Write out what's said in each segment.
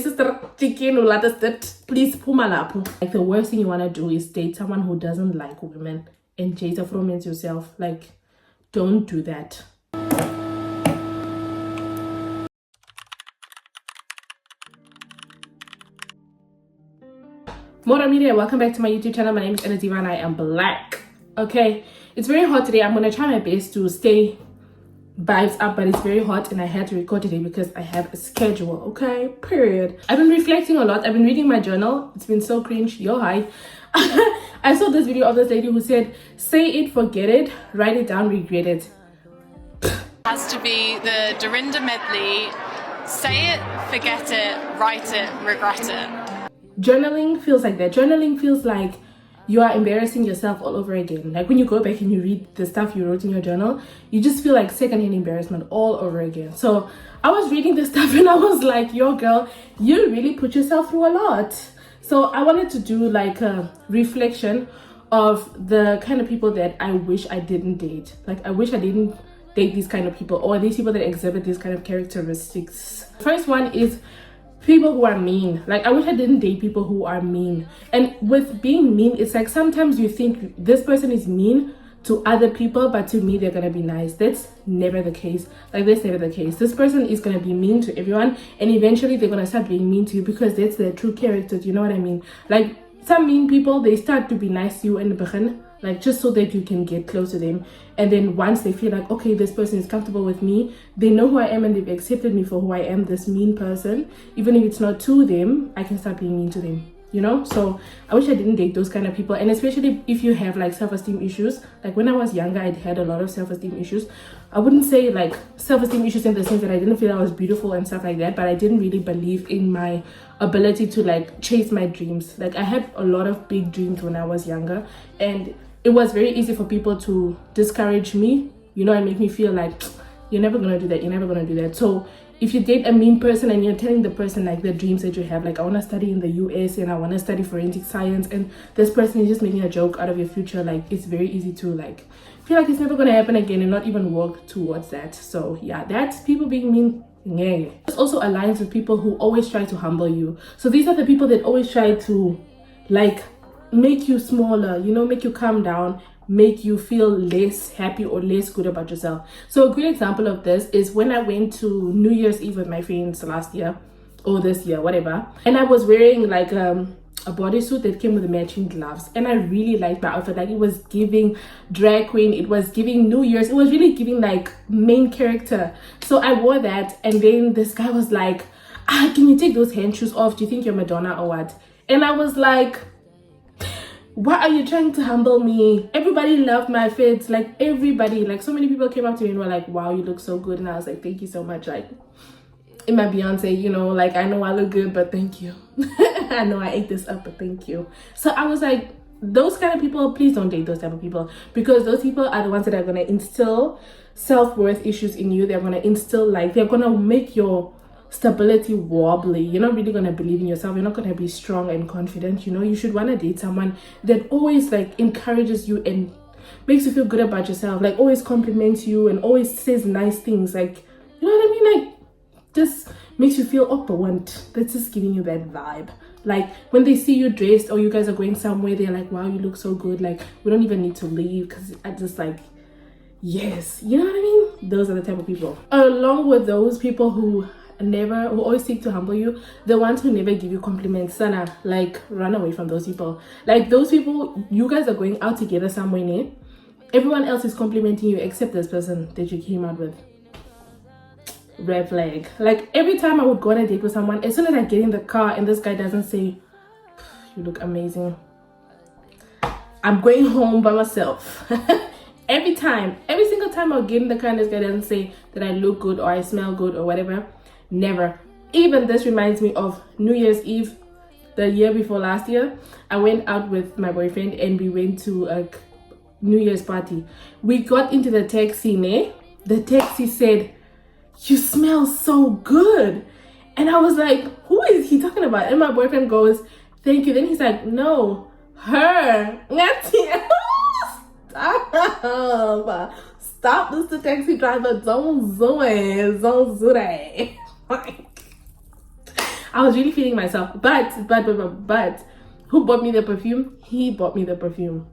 Sister chicken or please pumalapo. Like the worst thing you want to do is date someone who doesn't like women and chase a romance yourself. Like, don't do that. Mora Media, welcome back to my YouTube channel. My name is Ann-Adeva and I am black. Okay, it's very hot today. I'm gonna try my best to stay vibes up, but it's very hot and I had to record today because I have a schedule. Okay, period. I've been reflecting a lot. I've been reading my journal. It's been so cringe. Yo, hi. I saw this video of this lady who said, say it, forget it, write it down, regret it. Has to be the Dorinda medley. Say it, forget it, write it, regret it. Journaling feels like that. Journaling feels like you are embarrassing yourself all over again. Like when you go back and you read the stuff you wrote in your journal, you just feel like secondhand embarrassment all over again. So I was reading this stuff and I was like, yo girl, you really put yourself through a lot. So I wanted to do like a reflection of the kind of people that I wish I didn't date. Like I wish I didn't date these kind of people, or these people that exhibit these kind of characteristics. First one is people who are mean. Like I wish I didn't date people who are mean. And with being mean, it's like sometimes you think this person is mean to other people, but to me they're gonna be nice. That's never the case. Like that's never the case. This person is gonna be mean to everyone and eventually they're gonna start being mean to you because that's their true character. Do you know what I mean? Like some mean people, they start to be nice to you in the beginning, like just so that you can get close to them. And then once they feel like, okay, this person is comfortable with me, they know who I am and they've accepted me for who I am, this mean person, even if it's not to them, I can start being mean to them, you know? So I wish I didn't date those kind of people. And especially if you have like self-esteem issues. Like when I was younger, I had a lot of self-esteem issues. I wouldn't say like self-esteem issues in the sense that I didn't feel I was beautiful and stuff like that, but I didn't really believe in my ability to like chase my dreams. Like I had a lot of big dreams when I was younger, and it was very easy for people to discourage me, you know, and make me feel like you're never gonna do that, you're never gonna do that. So if you date a mean person and you're telling the person like the dreams that you have, like I want to study in the US and I want to study forensic science, and this person is just making a joke out of your future, like it's very easy to like feel like it's never gonna happen again and not even work towards that. So yeah, that's people being mean. Yeah. This also aligns with people who always try to humble you. So these are the people that always try to like make you smaller, you know, make you calm down, make you feel less happy or less good about yourself. So a good example of this is when I went to New Year's Eve with my friends last year or this year, whatever, and I was wearing like a bodysuit that came with matching gloves, and I really liked my outfit. Like it was giving drag queen, it was giving New Year's, it was really giving like main character. So I wore that, and then this guy was like, can you take those hand shoes off? Do you think you're Madonna or what? And I was like, why are you trying to humble me? Everybody loved my fits, like everybody, like so many people came up to me and were like, wow, you look so good. And I was like, thank you so much. Like in my Beyonce, you know, like I know I look good, but thank you. I know I ate this up, but thank you. So I was like, those kind of people, please don't date those type of people, because those people are the ones that are going to instill self-worth issues in you. They're going to instill like, they're going to make your stability wobbly. You're not really going to believe in yourself. You're not going to be strong and confident. You know, you should want to date someone that always like encourages you and makes you feel good about yourself, like always compliments you and always says nice things, like, you know what I mean? Like just makes you feel opulent. That's just giving you that vibe. Like when they see you dressed or you guys are going somewhere, they're like, wow, you look so good, like we don't even need to leave, because I just like, yes, you know what I mean? Those are the type of people. Along with those people who always seek to humble you, the ones who never give you compliments, Sana, like run away from those people. Like those people, you guys are going out together somewhere near, everyone else is complimenting you except this person that you came out with. Red flag. Like every time I would go on a date with someone, as soon as I get in the car and this guy doesn't say, you look amazing, I'm going home by myself. Every single time I'll get in the car and this guy doesn't say that I look good or I smell good or whatever, never. Even this reminds me of New Year's Eve the year before last year. I went out with my boyfriend and we went to a New Year's party. We got into the taxi, the taxi said, you smell so good. And I was like, who is he talking about? And my boyfriend goes, thank you. Then he's like, no, her. Stop, Mr. Taxi Driver. Don't do it. Don't do that. I was really feeling myself. But who bought me the perfume? He bought me the perfume.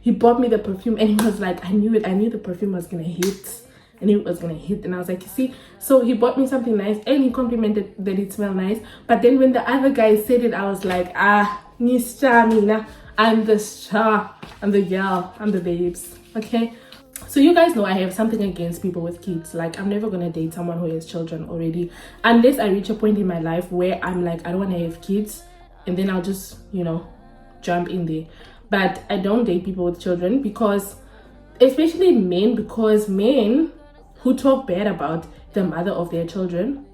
He bought me the perfume, and he was like, I knew it. I knew the perfume was gonna hit. I knew it was gonna hit. And I was like, you see, so he bought me something nice, and he complimented that it smelled nice. But then when the other guy said it, I was like, Nishamina, I'm the star, I'm the girl, I'm the babes. Okay. So you guys know I have something against people with kids. Like, I'm never gonna date someone who has children already, unless I reach a point in my life where I'm like, I don't want to have kids, and then I'll just, you know, jump in there. But I don't date people with children, because especially men, because men who talk bad about the mother of their children,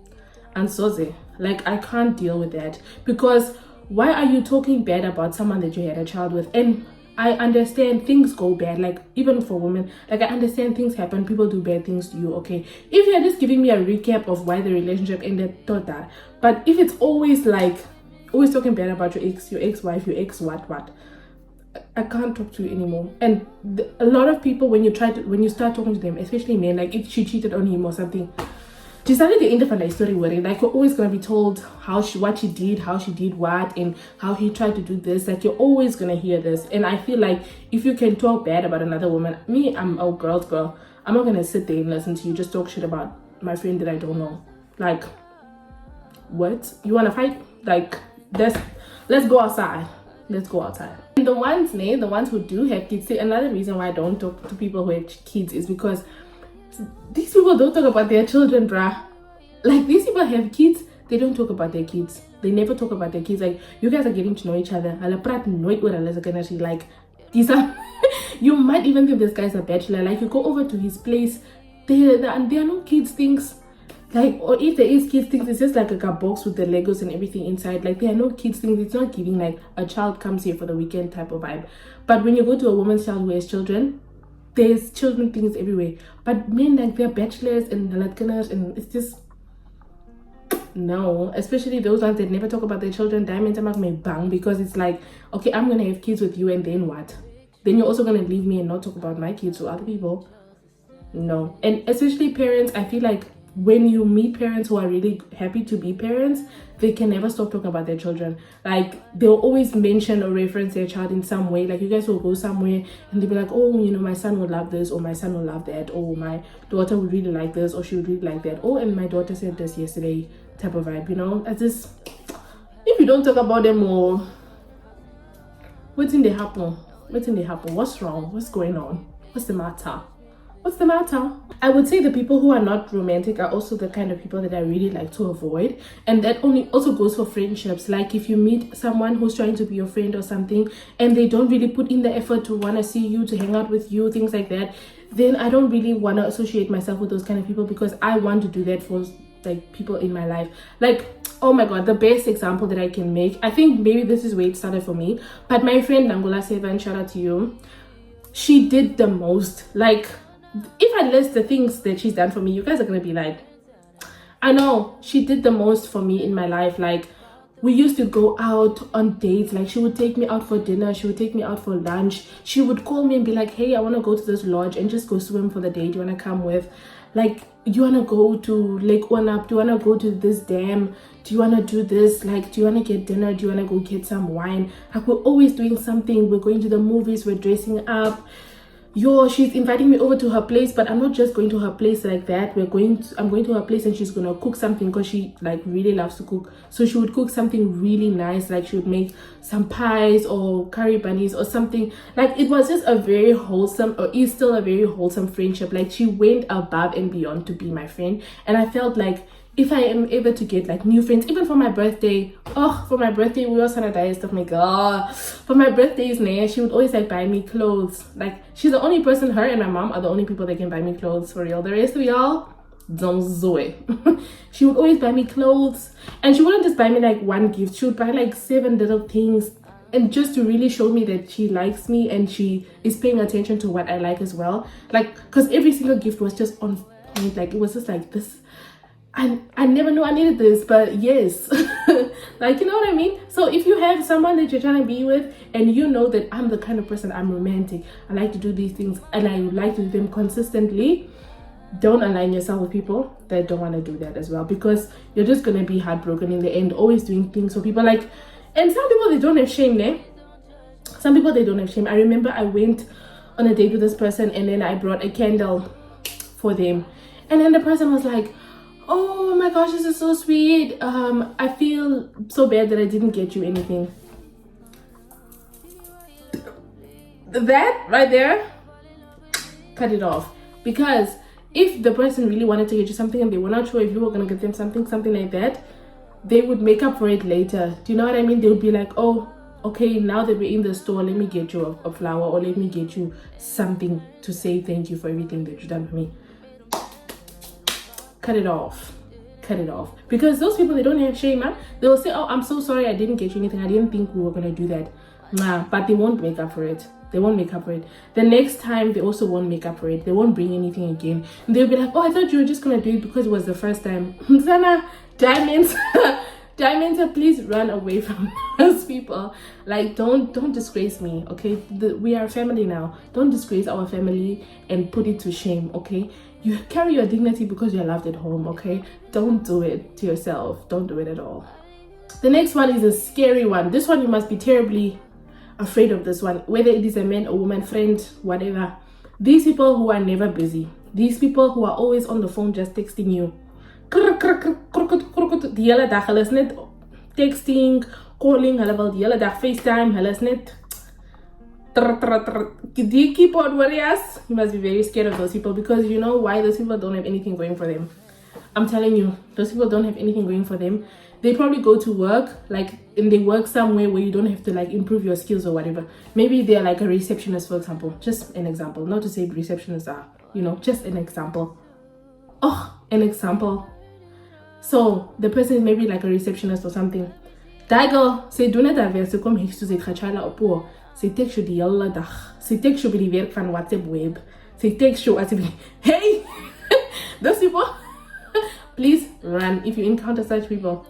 and soze, like, I can't deal with that. Because why are you talking bad about someone that you had a child with? And I understand things go bad, like, even for women, like, I understand things happen, people do bad things to you, okay? If you're just giving me a recap of why the relationship ended, thought that. But if it's always like, always talking bad about your ex-wife, your ex what, I can't talk to you anymore. And a lot of people, when you start talking to them, especially men, like, if she cheated on him or something, she started the end of a story where, like, you're always gonna be told what she did, how she did what, and how he tried to do this. Like, you're always gonna hear this. And I feel like if you can talk bad about another woman, me, I'm a girl's girl, I'm not gonna sit there and listen to you just talk shit about my friend that I don't know. Like, what? You wanna fight? Like, let's go outside. Let's go outside. And the ones who do have kids, see, another reason why I don't talk to people who have kids is because these people don't talk about their children, bruh. Like, these people have kids, they don't talk about their kids. They never talk about their kids. Like, you guys are getting to know each other. Like, these are you might even think this guy's a bachelor. Like, you go over to his place, there are no kids things. Like, or if there is kids things, it's just like a box with the Legos and everything inside. Like, there are no kids things. It's not giving like a child comes here for the weekend type of vibe. But when you go to a woman's child who has children, there's children things everywhere. But men, like, they're bachelors and latkanas, and it's just no. Especially those ones that never talk about their children. Diamonds may bang, because it's like, okay, I'm gonna have kids with you, and then what? Then you're also gonna leave me and not talk about my kids to other people. No. And especially parents, I feel like when you meet parents who are really happy to be parents, they can never stop talking about their children. Like, they'll always mention or reference their child in some way. Like, you guys will go somewhere and they'll be like, oh, you know, my son would love this, or my son would love that, or my daughter would really like this, or she would really like that. Oh, and my daughter said this yesterday, type of vibe, you know? It's just, if you don't talk about them more, what's in the happen? What's wrong? What's going on? What's the matter? I would say the people who are not romantic are also the kind of people that I really like to avoid. And that only also goes for friendships. Like, if you meet someone who's trying to be your friend or something, and they don't really put in the effort to want to see you, to hang out with you, things like that, then I don't really want to associate myself with those kind of people, because I want to do that for, like, people in my life. Like, oh my god, the best example that I can make, I think maybe this is where it started for me, but my friend Nangula Sevan, shout out to you, she did the most. Like, if I list the things that she's done for me, you guys are gonna be like, I know, she did the most for me in my life. Like, we used to go out on dates. Like, she would take me out for dinner, she would take me out for lunch, she would call me and be like, hey, I want to go to this lodge and just go swim for the day, do you want to come with? Like, do you want to go to Lake Wanap? Do you want to go to this dam? Do you want to do this? Like, do you want to get dinner? Do you want to go get some wine? Like, we're always doing something. We're going to the movies, we're dressing up. She's inviting me over to her place, but I'm not just going to her place like that. I'm going to her place, and she's gonna cook something, because she, like, really loves to cook. So she would cook something really nice. Like, she would make some pies or curry bunnies or something. Like, it was just a very wholesome, or is still a very wholesome friendship. Like, she went above and beyond to be my friend, and I felt like if I am able to get, like, new friends, even for my birthday, we also had a stuff. My god, for my birthdays, she would always, like, buy me clothes. Like, she's the only person, her and my mom are the only people that can buy me clothes, for real. The rest of y'all, don't zoe. She would always buy me clothes, and she wouldn't just buy me, like, one gift. She would buy, like, 7 little things, and just to really show me that she likes me and she is paying attention to what I like as well. Like, because every single gift was just on point. Like, it was just like this. I never knew I needed this, but yes. Like, you know what I mean? So if you have someone that you're trying to be with, and you know that I'm the kind of person, I'm romantic, I like to do these things, and I like to do them consistently, don't align yourself with people that don't want to do that as well, because you're just going to be heartbroken in the end, always doing things for people. Like, and some people, they don't have shame, eh? Some people, they don't have shame. I remember I went on a date with this person, and then I brought a candle for them, and then the person was like, oh my gosh, this is so sweet, I feel so bad that I didn't get you anything. That right there, cut it off. Because if the person really wanted to get you something and they were not sure if you were going to get them something like that, they would make up for it later. Do you know what I mean? They would be like, oh, okay, now that we're in the store, let me get you a flower, or let me get you something to say thank you for everything that you've done for me. Cut it off. Cut it off. Because those people, they don't have shame, huh? They'll say, oh, I'm so sorry I didn't get you anything. I didn't think we were going to do that. Nah, but they won't make up for it. They won't make up for it. The next time, they also won't make up for it. They won't bring anything again. And they'll be like, oh, I thought you were just going to do it because it was the first time. Zana, diamonds. Diamonds, please run away from those people. Like, don't disgrace me, okay? We are a family now. Don't disgrace our family and put it to shame, okay? You carry your dignity because you're loved at home, okay? Don't do it to yourself. Don't do it at all. The next one is a scary one. This one, you must be terribly afraid of this one, whether it is a man or woman, friend, whatever. These people who are never busy, these people who are always on the phone just texting you, die hele dag, hulle is net texting, calling, hulle wil die hele dag FaceTime, hulle is net die keyboard warriors. You must be very scared of those people, because you know why? Those people don't have anything going for them. I'm telling you, those people don't have anything going for them. They probably go to work, like, and they work somewhere where you don't have to, like, improve your skills or whatever. Maybe they're like a receptionist, for example. Just an example. Not to say receptionists are, you know, just an example. Oh, an example. So the person is maybe like a receptionist or something. That girl, sy doen dit alweer, sy kom hier so sy gaan op haar. Sy text you die hele dag. Sy text you by die werk van WhatsApp web. Sy text you as if, hey, those people, please run if you encounter such people.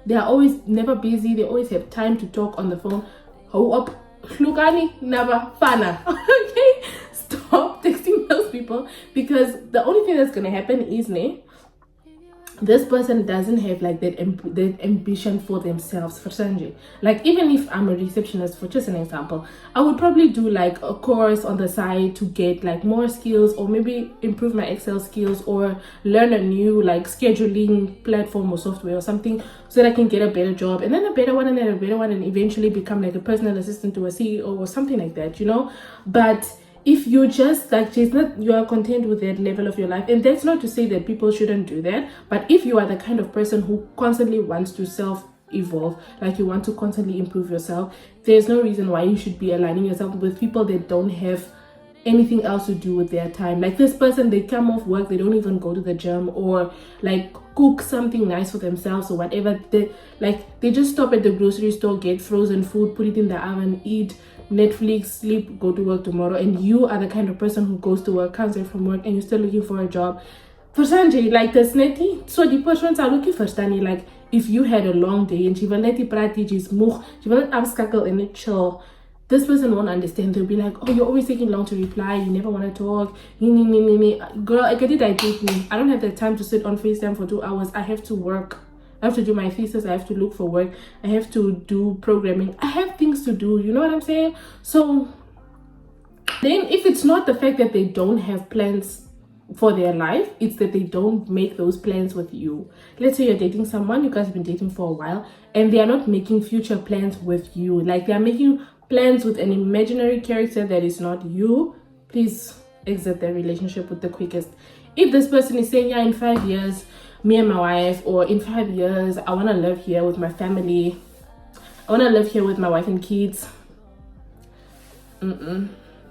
They are always never busy. They always have time to talk on the phone. How up, Lukani, never fana. Okay, stop texting those people, because the only thing that's gonna happen is, this person doesn't have like that ambition for themselves, for Sanjay. Like, even if I'm a receptionist, for just an example, I would probably do like a course on the side to get like more skills, or maybe improve my Excel skills, or learn a new like scheduling platform or software or something, so that I can get a better job, and then a better one, and then a better one, and eventually become like a personal assistant to a CEO or something like that, you know. But if you just like, you are content with that level of your life, and that's not to say that people shouldn't do that, but if you are the kind of person who constantly wants to self-evolve, like you want to constantly improve yourself, there's no reason why you should be aligning yourself with people that don't have anything else to do with their time. Like this person, they come off work, they don't even go to the gym or like cook something nice for themselves or whatever. They just stop at the grocery store, get frozen food, put it in the oven, eat, Netflix, sleep, go to work tomorrow. And you are the kind of person who goes to work, comes back from work, and you're still looking for a job. For Sanjay, like the snetty, so the persons are looking for Stani. Like if you had a long day and she will let you practice, she will not abskakel and it chill. This person won't understand. They'll be like, oh, you're always taking long to reply, you never want to talk. Girl, I get it, I take me. I don't have the time to sit on FaceTime for 2 hours. I have to work. I have to do my thesis. I have to look for work. I have to do programming. I have things to do. You know what I'm saying? So then if it's not the fact that they don't have plans for their life, it's that they don't make those plans with you. Let's say you're dating someone, you guys have been dating for a while, and they are not making future plans with you. Like they are making plans with an imaginary character that is not you. Please exit the relationship with the quickest. If this person is saying, yeah, in 5 years, me and my wife, or in 5 years, I want to live here with my family, I want to live here with my wife and kids.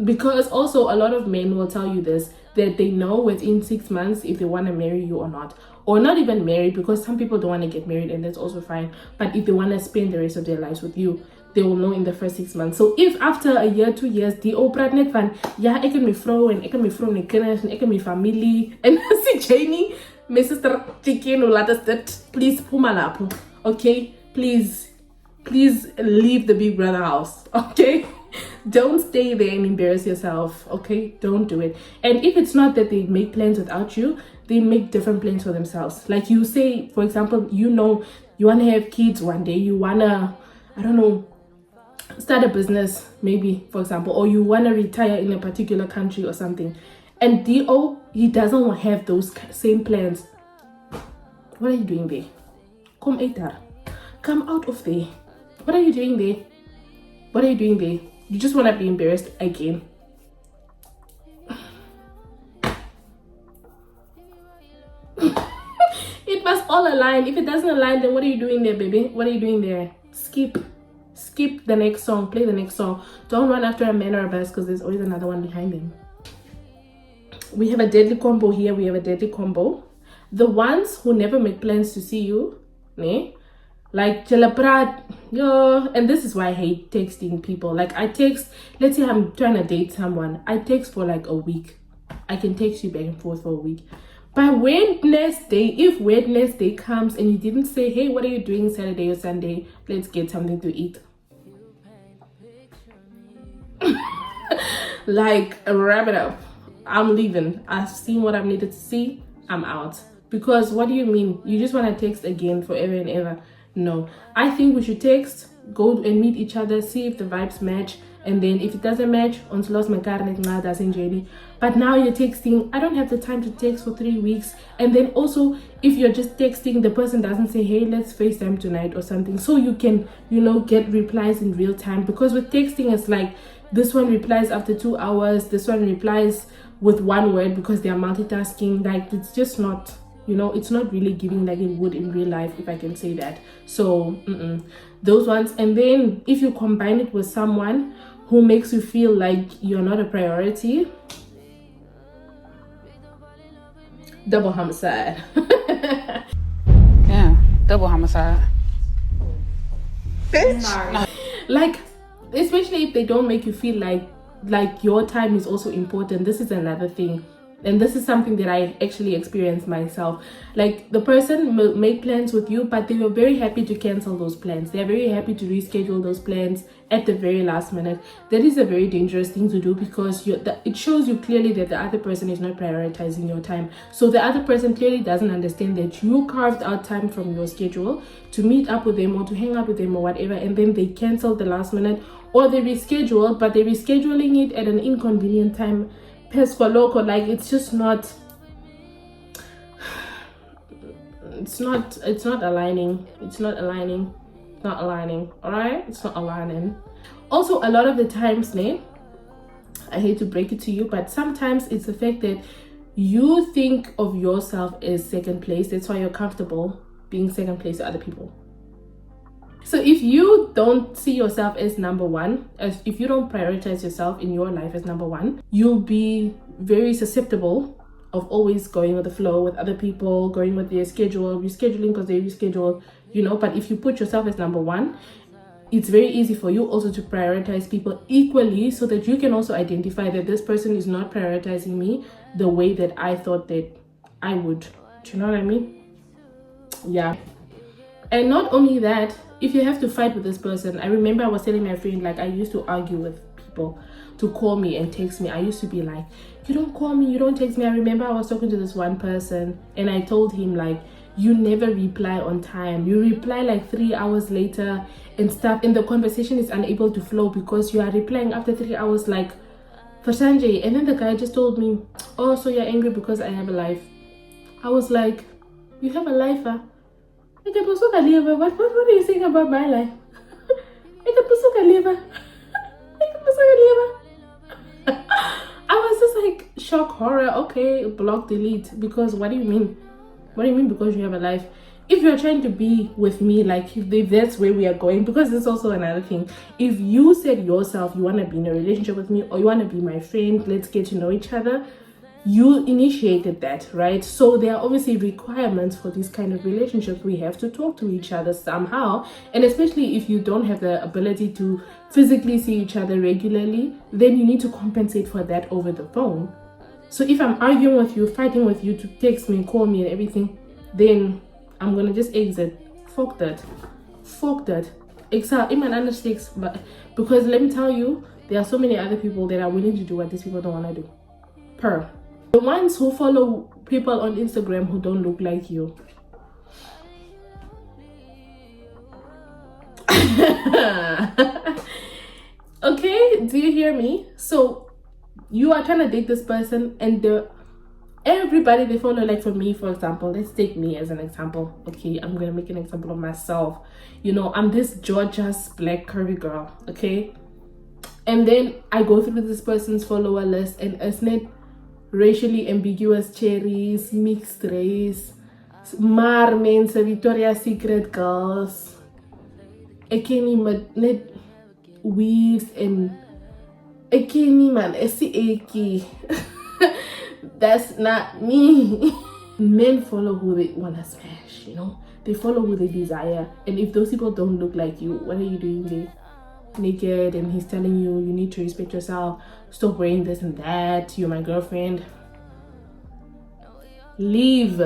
Because also a lot of men will tell you this, that they know within 6 months if they want to marry you or not. Or not even marry, because some people don't want to get married, and that's also fine. But if they want to spend the rest of their lives with you, they will know in the first 6 months. So if after a year, 2 years, die praat net van, ja, ek en my vrou, en ek en my vrou, en kinders, en ek en my familie, en si Janie, my sister, chicken, or laat us that, please, pumalapo, okay? Please leave the big brother house, okay? Don't stay there and embarrass yourself, okay? Don't do it. And if it's not that they make plans without you, they make different plans for themselves. Like you say, for example, you know, you want to have kids one day, you want to, I don't know, start a business, maybe, for example, or you want to retire in a particular country or something. And D.O., he doesn't have those same plans. What are you doing there? Come Eita. Come out of there. What are you doing there? What are you doing there? You just want to be embarrassed again. It must all align. If it doesn't align, then what are you doing there, baby? What are you doing there? Skip the next song. Play the next song. Don't run after a man or a bus, because there's always another one behind them. We have a deadly combo here. We have a deadly combo. The ones who never make plans to see you, ne? Like Jalaprat, yo, and this is why I hate texting people. Like I text, let's say I'm trying to date someone, I text for like a week. I can text you back and forth for a week. By Wednesday, if Wednesday comes and you didn't say, hey, what are you doing Saturday or Sunday? Let's get something to eat. Like, wrap it up. I'm leaving. I've seen what I've needed to see. I'm out. Because what do you mean? You just want to text again forever and ever? No. I think we should text, go and meet each other, see if the vibes match, and then if it doesn't match, but now you're texting. I don't have the time to text for 3 weeks. And then also, if you're just texting, the person doesn't say, hey, let's FaceTime tonight or something, so you can, you know, get replies in real time. Because with texting, it's like this one replies after 2 hours, this one replies with 1 word because they are multitasking. Like, it's just not, you know, it's not really giving like it would in real life, if I can say that. So those ones. And then if you combine it with someone who makes you feel like you're not a priority, double homicide. Yeah, double homicide. Bitch. No. Like, especially if they don't make you feel like your time is also important. This is another thing. And this is something that I actually experienced myself. Like, the person will make plans with you, but they were very happy to cancel those plans. They're very happy to reschedule those plans at the very last minute. That is a very dangerous thing to do, because it shows you clearly that the other person is not prioritizing your time. So the other person clearly doesn't understand that you carved out time from your schedule to meet up with them or to hang out with them or whatever, and then they cancel the last minute, or they reschedule, but they're rescheduling it at an inconvenient time. Pesco loco, like, it's just not, it's not aligning. All right, it's not aligning. Also, a lot of the times, I hate to break it to you, but sometimes it's the fact that you think of yourself as second place. That's why you're comfortable being second place to other people. So if you don't see yourself as number one, if you don't prioritize yourself in your life as number one, you'll be very susceptible of always going with the flow with other people, going with their schedule, rescheduling because they reschedule, you know. But if you put yourself as number one, it's very easy for you also to prioritize people equally, so that you can also identify that this person is not prioritizing me the way that I thought that I would. Do you know what I mean? Yeah. And not only that, if you have to fight with this person, I remember I was telling my friend, like, I used to argue with people to call me and text me. I used to be like, you don't call me, you don't text me. I remember I was talking to this one person and I told him, like, you never reply on time. You reply like 3 hours later and stuff, and the conversation is unable to flow because you are replying after 3 hours, like, for Sanjay. And then the guy just told me, oh, so you're angry because I have a life. I was like, you have a life, huh? What are you saying about my life? I was just like, shock, horror. Okay, block, delete. Because what do you mean? What do you mean because you have a life? If you're trying to be with me, like, if that's where we are going, because this is also another thing. If you said yourself you want to be in a relationship with me, or you want to be my friend, let's get to know each other, you initiated that, right? So there are obviously requirements for this kind of relationship. We have to talk to each other somehow, and especially if you don't have the ability to physically see each other regularly, then you need to compensate for that over the phone. So if I'm arguing with you, fighting with you to text me, call me and everything, then I'm gonna just exit. Fuck that. Excel, even understakes, but because let me tell you, there are so many other people that are willing to do what these people don't want to do. The ones who follow people on Instagram who don't look like you. Okay, do you hear me? So you are trying to date this person, and everybody they follow, like for me, for example, let's take me as an example. Okay, I'm gonna make an example of myself. You know, I'm this gorgeous black curvy girl, okay, and then I go through this person's follower list, and it's not racially ambiguous cherries, mixed race, Marmens, Victoria's Secret girls, net weaves, and man, that's not me. Men follow who they want to smash, you know, they follow who they desire. And if those people don't look like you, what are you doing there naked? And he's telling you need to respect yourself, stop wearing this and that, you're my girlfriend. Leave.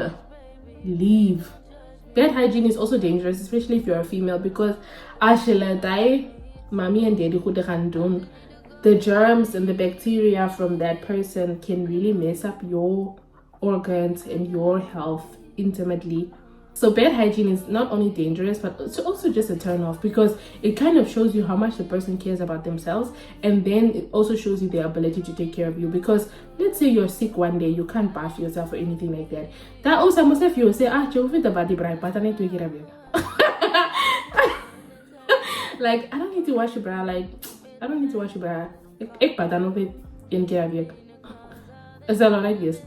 Bad hygiene is also dangerous, especially if you're a female, because mommy and daddy who they the germs and the bacteria from that person can really mess up your organs and your health intimately. So bad hygiene is not only dangerous, but it's also just a turn off, because it kind of shows you how much the person cares about themselves, and then it also shows you their ability to take care of you. Because let's say you're sick one day, you can't bath yourself or anything like that. That also must have you say, you fit the body bright, but I need to take care of you. Like, I don't need to wash your bra. Like, I don't need to wash your bra. Ik pa dan of it in care of you. Is that alright? Yes.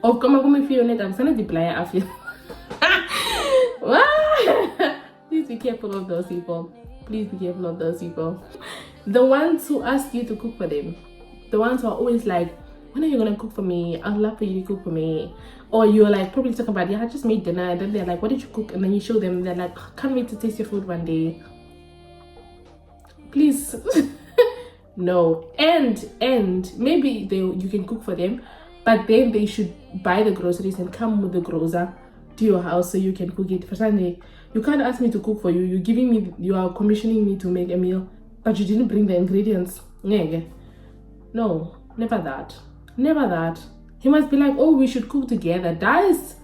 Of come if you're not, I'm gonna deploy after you. Please be careful of those people. Please be careful of those people. The ones who ask you to cook for them. The ones who are always like, when are you gonna cook for me? I'd love for you to cook for me. Or you're like probably talking about, I just made dinner, and then they're like, what did you cook? And then you show them, they're like, can't wait to taste your food one day. Please. No. And maybe you can cook for them, but then they should buy the groceries and come with the grocer to your house so you can cook it. For Sunday, you can't ask me to cook for you. You are commissioning me to make a meal, but you didn't bring the ingredients. No, never that. He must be like, oh, we should cook together. That is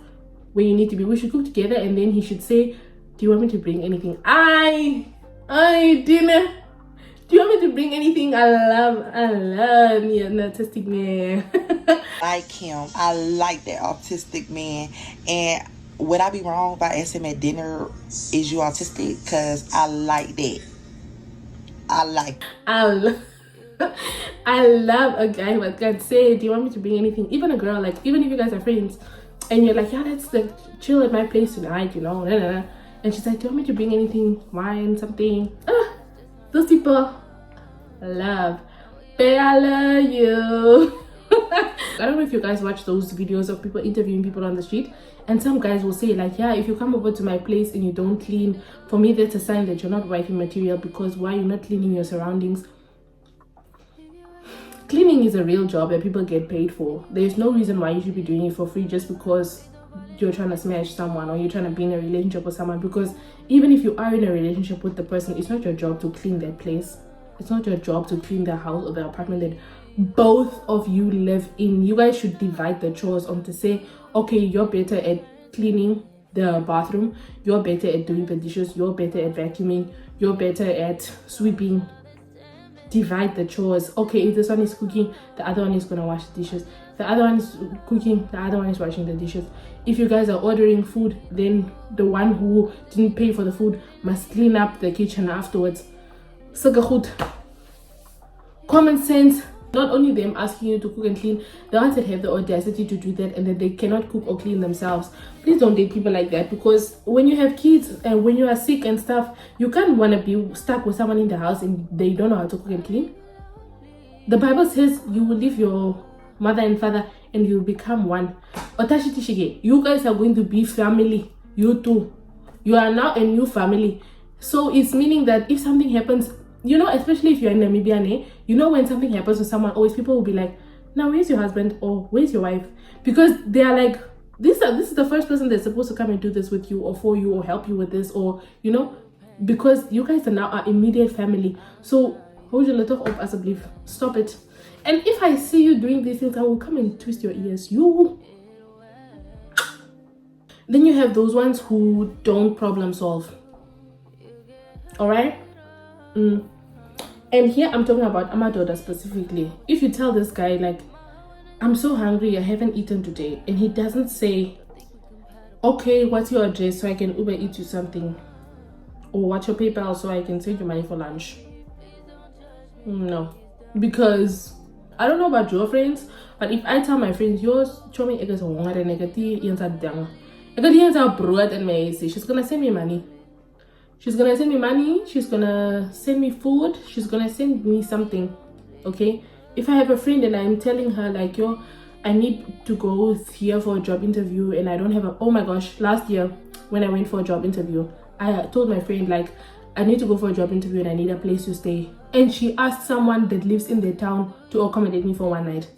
where you need to be. We should cook together, and then he should say, do you want me to bring anything? Dinner. Do you want me to bring anything? I love me an autistic man. Like him. I like that autistic man. And would I be wrong if I asked him at dinner, is you autistic? Because I like that. I love a guy who can say, do you want me to bring anything? Even a girl, like, even if you guys are friends and you're like, yeah, let's like chill at my place tonight, you know, and she's like, do you want me to bring anything? Wine, something? Those people love. I love you. I don't know if you guys watch those videos of people interviewing people on the street, and some guys will say like, yeah, if you come over to my place and you don't clean, for me that's a sign that you're not wifey material, because why you're not cleaning your surroundings? Cleaning is a real job that people get paid for. There's no reason why you should be doing it for free just because you're trying to smash someone or you're trying to be in a relationship with someone. Because even if you are in a relationship with the person, it's not your job to clean their place. It's not your job to clean their house or their apartment that both of you live in. You guys should divide the chores on to say, okay, you're better at cleaning the bathroom, you're better at doing the dishes, you're better at vacuuming, you're better at sweeping. Divide the chores. Okay, if this one is cooking, the other one is gonna wash the dishes. The other one is cooking, the other one is washing the dishes. If you guys are ordering food, then the one who didn't pay for the food must clean up the kitchen afterwards. Good. Common sense. Not only them asking you to cook and clean, the ones that have the audacity to do that and that they cannot cook or clean themselves. Please don't date people like that, because when you have kids and when you are sick and stuff, you can't want to be stuck with someone in the house and they don't know how to cook and clean. The Bible says you will leave your mother and father and you will become one. You guys are going to be family. You two. You are now a new family. So it's meaning that if something happens, you know, especially if you're in Namibia, you know, when something happens to someone, always people will be like, now where's your husband or where's your wife? Because they are like, this is the first person that's supposed to come and do this with you or for you or help you with this, or, you know, because you guys are now our immediate family. So Hold your little up as a belief. Stop it. And if I see you doing these things, I will come and twist your ears. You. Then you have those ones who don't problem solve. Alright? And here I'm talking about Ann-Adeva specifically. If you tell this guy, like, I'm so hungry, I haven't eaten today, and he doesn't say, okay, what's your address so I can Uber eat you something, or what's your PayPal so I can send you money for lunch. No, because I don't know about your friends, but if I tell my friends, yours choming eggs on water negati yenta dang, egati yenta broad and may say she's gonna send me money. She's gonna send me money, she's gonna send me food, she's gonna send me something. Okay? If I have a friend and I'm telling her like, yo, I need to go here for a job interview and I don't have a, oh my gosh, last year when I went for a job interview, I told my friend like, I need to go for a job interview and I need a place to stay. And she asked someone that lives in the town to accommodate me for one night.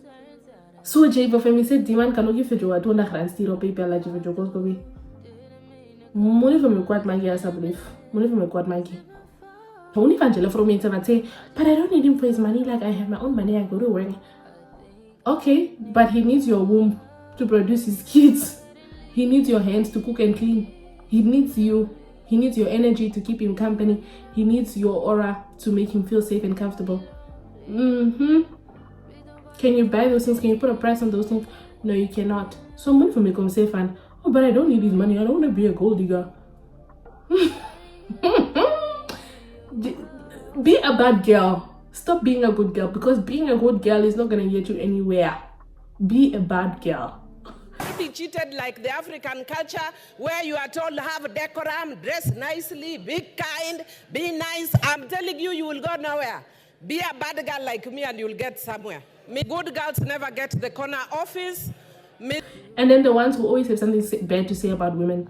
So Jay Bafemi said, Diman can give you a 200 rand still or paper like you go. Money from your quad magi as I believe. Money from your quad magi. Only Angela from me and say, but I don't need him for his money, like I have my own money, I go to work. Okay, but he needs your womb to produce his kids. He needs your hands to cook and clean. He needs you. He needs your energy to keep him company. He needs your aura to make him feel safe and comfortable. Can you buy those things? Can you put a price on those things? No, you cannot. So money for me come safe and, oh, but I don't need his money. I don't want to be a gold digger. Be a bad girl. Stop being a good girl, because being a good girl is not going to get you anywhere. Be a bad girl. Be treated like the African culture where you are told have decorum, dress nicely, be kind, be nice. I'm telling you, you will go nowhere. Be a bad girl like me and you'll get somewhere. Me good girls never get the corner office. And then the ones who always have something bad to say about women,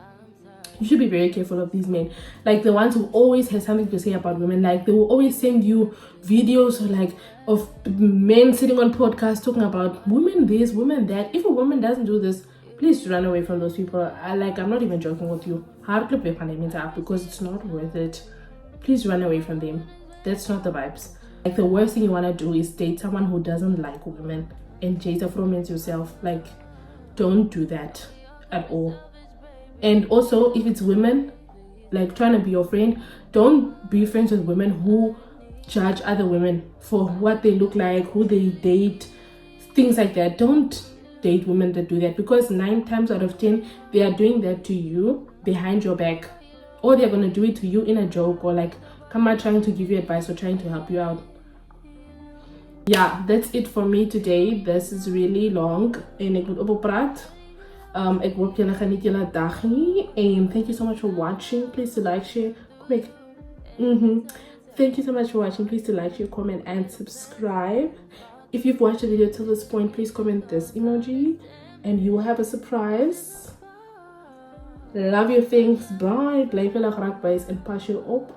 you should be very careful of these men. Like the ones who always have something to say about women, like they will always send you videos like of men sitting on podcasts talking about women this, women that. If a woman doesn't do this, please run away from those people. I'm not even joking with you. Because it's not worth it. Please run away from them. That's not the vibes. Like the worst thing you want to do is date someone who doesn't like women and chase a romance yourself. Like, don't do that at all. And also, if it's women, like trying to be your friend, don't be friends with women who judge other women for what they look like, who they date, things like that. Don't date women that do that, because 9 times out of 10, they are doing that to you behind your back. Or they're going to do it to you in a joke, or like, come out trying to give you advice or trying to help you out. Yeah, that's it for me today. This is really long. En ek moet oppraat. Ek hoop julle geniet julle dag nie. And thank you so much for watching. Please to like, share, comment. Thank you so much for watching. Please to like, share, comment, and subscribe. If you've watched the video till this point, please comment this emoji and you will have a surprise. Love your things. Bye. Blijf julle graag bys en pas jou op.